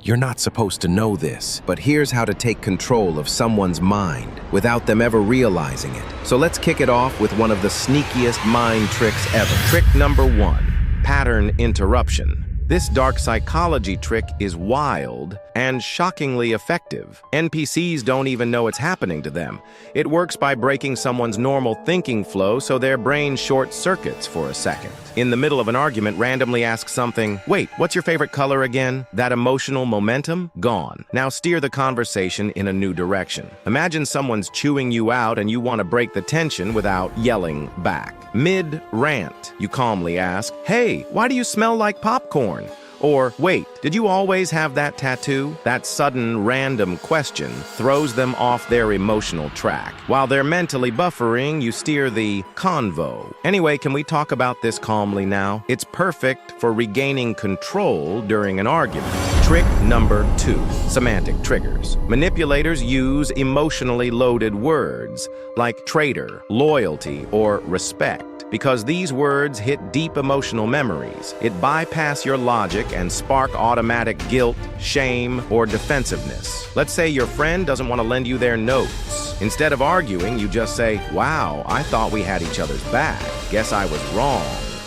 You're not supposed to know this, but here's how to take control of someone's mind without them ever realizing it. So let's kick it off with one of the sneakiest mind tricks ever. Trick number 1, pattern interruption. This dark psychology trick is wild and shockingly effective. NPCs don't even know it's happening to them. It works by breaking someone's normal thinking flow so their brain short circuits for a second. In the middle of an argument, randomly ask something, "Wait, what's your favorite color again?" That emotional momentum? Gone. Now steer the conversation in a new direction. Imagine someone's chewing you out and you want to break the tension without yelling back. Mid-rant, you calmly ask, "Hey, why do you smell like popcorn?" Or, "Wait, did you always have that tattoo?" That sudden, random question throws them off their emotional track. While they're mentally buffering, you steer the convo. "Anyway, can we talk about this calmly now?" It's perfect for regaining control during an argument. Trick number 2, semantic triggers. Manipulators use emotionally loaded words like traitor, loyalty, or respect. Because these words hit deep emotional memories, it bypass your logic and spark automatic guilt, shame, or defensiveness. Let's say your friend doesn't want to lend you their notes. Instead of arguing, you just say, "Wow, I thought we had each other's back. Guess I was wrong."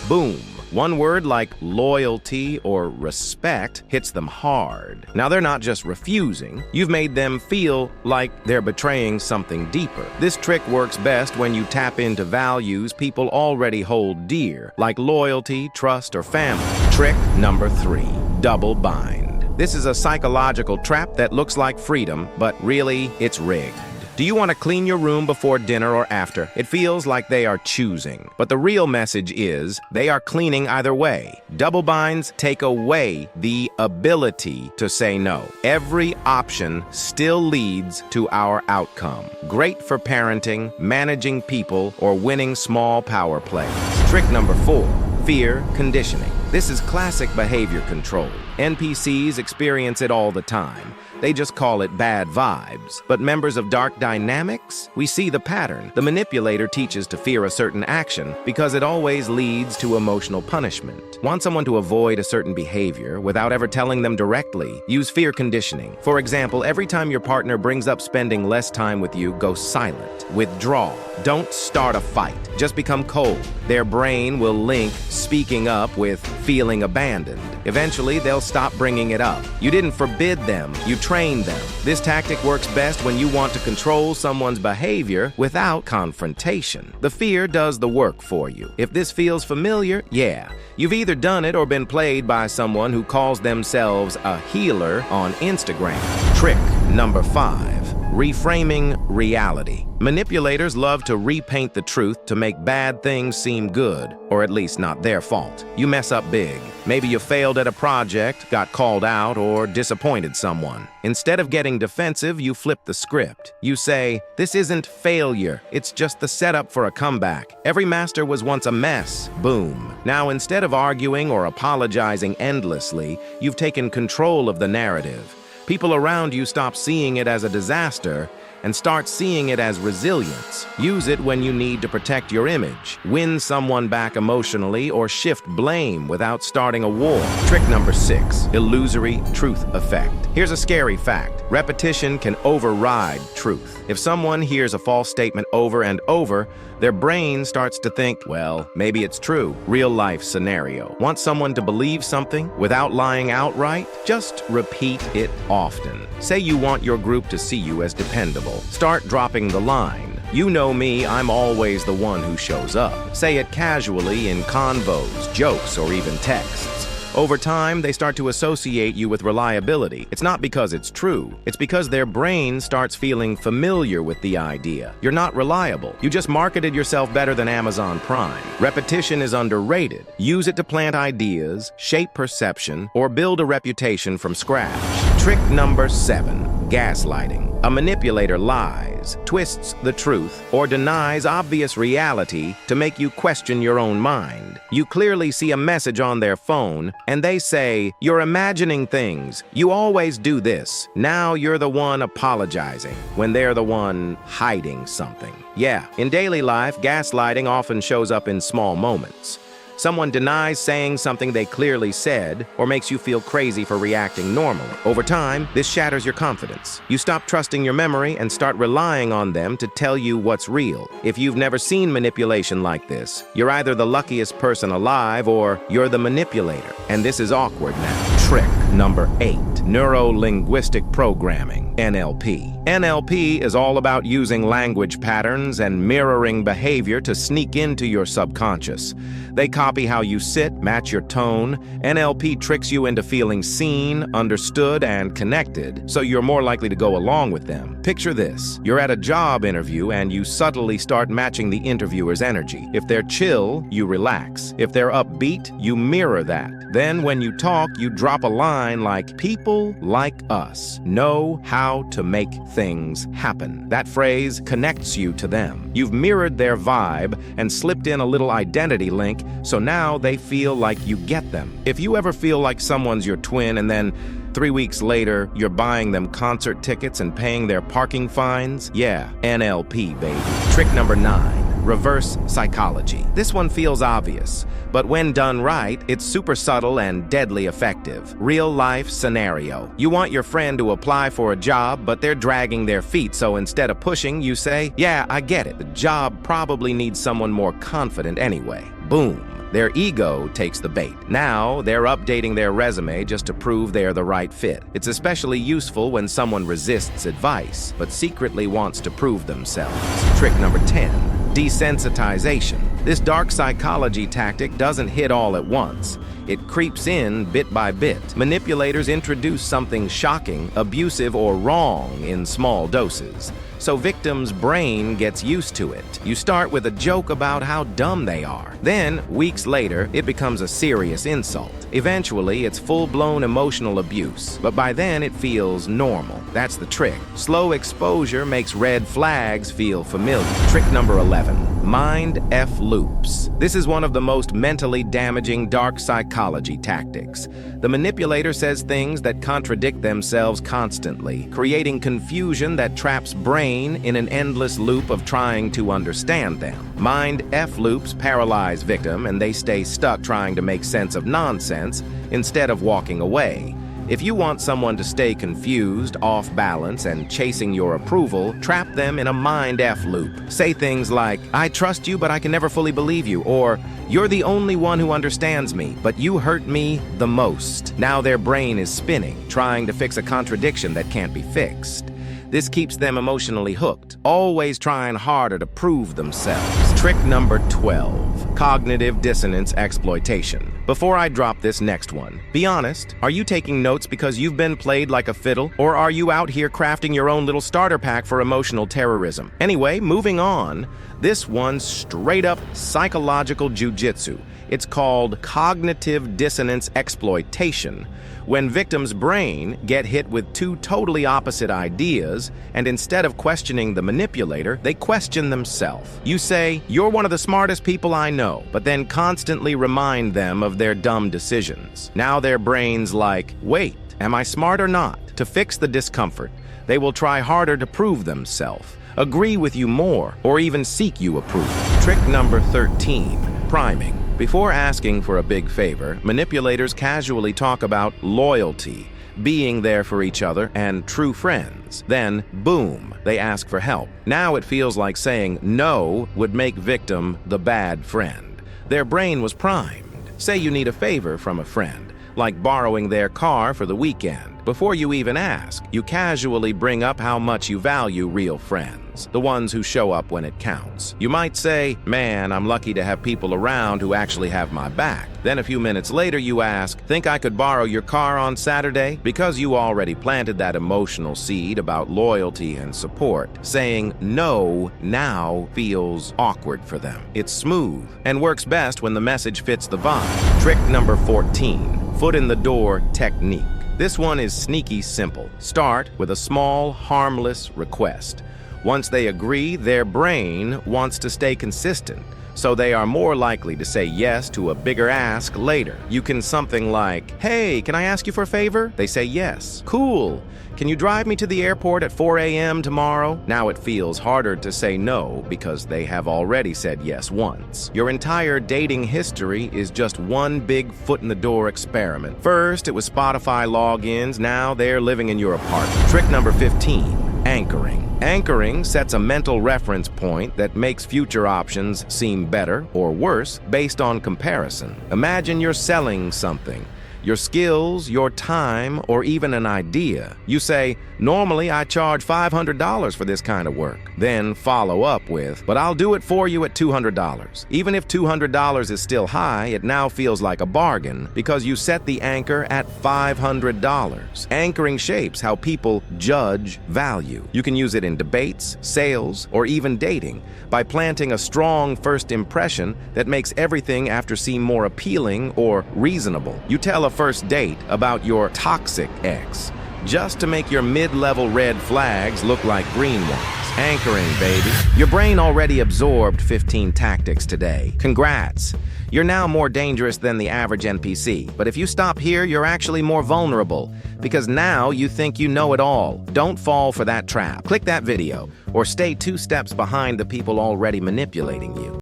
Boom. One word like loyalty or respect hits them hard. Now they're not just refusing, you've made them feel like they're betraying something deeper. This trick works best when you tap into values people already hold dear, like loyalty, trust, or family. Trick number 3, double bind. This is a psychological trap that looks like freedom, but really, it's rigged. Do you want to clean your room before dinner or after? It feels like they are choosing. But the real message is they are cleaning either way. Double binds take away the ability to say no. Every option still leads to our outcome. Great for parenting, managing people, or winning small power plays. Trick number 4, fear conditioning. This is classic behavior control. NPCs experience it all the time. They just call it bad vibes. But members of Dark Dynamics, we see the pattern. The manipulator teaches to fear a certain action because it always leads to emotional punishment. Want someone to avoid a certain behavior without ever telling them directly? Use fear conditioning. For example, every time your partner brings up spending less time with you, go silent. Withdraw. Don't start a fight. Just become cold. Their brain will link speaking up with feeling abandoned. Eventually, they'll stop bringing it up. You didn't forbid them, you trained them. This tactic works best when you want to control someone's behavior without confrontation. The fear does the work for you. If this feels familiar, yeah, you've either done it or been played by someone who calls themselves a healer on Instagram. Trick number 5, reframing reality. Manipulators love to repaint the truth to make bad things seem good, or at least not their fault. You mess up big. Maybe you failed at a project, got called out, or disappointed someone. Instead of getting defensive, you flip the script. You say, "This isn't failure, it's just the setup for a comeback. Every master was once a mess." Boom. Now, instead of arguing or apologizing endlessly, you've taken control of the narrative. People around you stop seeing it as a disaster and start seeing it as resilience. Use it when you need to protect your image, win someone back emotionally, or shift blame without starting a war. Trick number 6, illusory truth effect. Here's a scary fact. Repetition can override truth. If someone hears a false statement over and over, their brain starts to think, well, maybe it's true. Real life scenario. Want someone to believe something without lying outright? Just repeat it often. Say you want your group to see you as dependable. Start dropping the line, "You know me, I'm always the one who shows up." Say it casually in convos, jokes, or even texts. Over time, they start to associate you with reliability. It's not because it's true. It's because their brain starts feeling familiar with the idea. You're not reliable. You just marketed yourself better than Amazon Prime. Repetition is underrated. Use it to plant ideas, shape perception, or build a reputation from scratch. Trick number 7, gaslighting. A manipulator lies, twists the truth, or denies obvious reality to make you question your own mind. You clearly see a message on their phone, and they say, "You're imagining things. You always do this." Now you're the one apologizing, when they're the one hiding something. Yeah, in daily life, gaslighting often shows up in small moments. Someone denies saying something they clearly said or makes you feel crazy for reacting normally. Over time, this shatters your confidence. You stop trusting your memory and start relying on them to tell you what's real. If you've never seen manipulation like this, you're either the luckiest person alive or you're the manipulator. And this is awkward now. Trick number 8. Neuro-linguistic programming, NLP. NLP is all about using language patterns and mirroring behavior to sneak into your subconscious. They copy how you sit, match your tone. NLP tricks you into feeling seen, understood, and connected, so you're more likely to go along with them. Picture this. You're at a job interview and you subtly start matching the interviewer's energy. If they're chill, you relax. If they're upbeat, you mirror that. Then when you talk, you drop a line like, "People like us know how to make things happen." That phrase connects you to them. You've mirrored their vibe and slipped in a little identity link, so now they feel like you get them. If you ever feel like someone's your twin and then 3 weeks later, you're buying them concert tickets and paying their parking fines, yeah, NLP, baby. Trick number 9. Reverse psychology. This one feels obvious, but when done right, it's super subtle and deadly effective. Real-life scenario. You want your friend to apply for a job, but they're dragging their feet, so instead of pushing, you say, "Yeah, I get it. The job probably needs someone more confident anyway." Boom. Their ego takes the bait. Now, they're updating their resume just to prove they're the right fit. It's especially useful when someone resists advice, but secretly wants to prove themselves. Trick number 10. Desensitization. This dark psychology tactic doesn't hit all at once. It creeps in bit by bit. Manipulators introduce something shocking, abusive, or wrong in small doses, so victims' brain gets used to it. You start with a joke about how dumb they are. Then, weeks later, it becomes a serious insult. Eventually, it's full-blown emotional abuse, but by then it feels normal. That's the trick. Slow exposure makes red flags feel familiar. Trick number 11. Mindf loops. This is one of the most mentally damaging dark psychology tactics. The manipulator says things that contradict themselves constantly, creating confusion that traps brain in an endless loop of trying to understand them. Mindf loops paralyze victim and they stay stuck trying to make sense of nonsense instead of walking away. If you want someone to stay confused, off balance, and chasing your approval, trap them in a Mindf loop. Say things like, "I trust you, but I can never fully believe you," or "You're the only one who understands me, but you hurt me the most." Now their brain is spinning, trying to fix a contradiction that can't be fixed. This keeps them emotionally hooked, always trying harder to prove themselves. Trick number 12. Cognitive dissonance exploitation. Before I drop this next one, be honest, are you taking notes because you've been played like a fiddle, or are you out here crafting your own little starter pack for emotional terrorism? Anyway, moving on, this one's straight up psychological jujitsu. It's called cognitive dissonance exploitation. When victims' brain get hit with two totally opposite ideas, and instead of questioning the manipulator, they question themselves. You say, "You're one of the smartest people I know," but then constantly remind them of their dumb decisions. Now their brain's like, "Wait, am I smart or not?" To fix the discomfort, they will try harder to prove themselves, agree with you more, or even seek you approval. Trick number 13. Priming. Before asking for a big favor, manipulators casually talk about loyalty, being there for each other, and true friends. Then, boom, they ask for help. Now it feels like saying no would make victim the bad friend. Their brain was primed. Say you need a favor from a friend, like borrowing their car for the weekend. Before you even ask, you casually bring up how much you value real friends, the ones who show up when it counts. You might say, "Man, I'm lucky to have people around who actually have my back." Then a few minutes later you ask, "Think I could borrow your car on Saturday?" Because you already planted that emotional seed about loyalty and support. Saying no now feels awkward for them. It's smooth and works best when the message fits the vibe. Trick number 14. Foot in the door technique. This one is sneaky simple. Start with a small, harmless request. Once they agree, their brain wants to stay consistent. so they are more likely to say yes to a bigger ask later. You can something like, "Hey, can I ask you for a favor?" They say yes. "Cool. Can you drive me to the airport at 4 a.m. tomorrow?" Now it feels harder to say no because they have already said yes once. Your entire dating history is just one big foot-in-the-door experiment. First, it was Spotify logins. Now they're living in your apartment. Trick number 15. Anchoring. Anchoring sets a mental reference point that makes future options seem better or worse based on comparison. Imagine you're selling something. Your skills, your time, or even an idea. You say, "Normally I charge $500 for this kind of work." Then follow up with, "But I'll do it for you at $200. Even if $200 is still high, it now feels like a bargain because you set the anchor at $500. Anchoring shapes how people judge value. You can use it in debates, sales, or even dating by planting a strong first impression that makes everything after seem more appealing or reasonable. You tell a first date about your toxic ex just to make your mid-level red flags look like green ones. Anchoring, baby. Your brain already absorbed 15 tactics today. Congrats. You're now more dangerous than the average NPC, but if you stop here, you're actually more vulnerable, because now you think you know it all. Don't fall for that trap. Click that video, or stay 2 steps behind the people already manipulating you.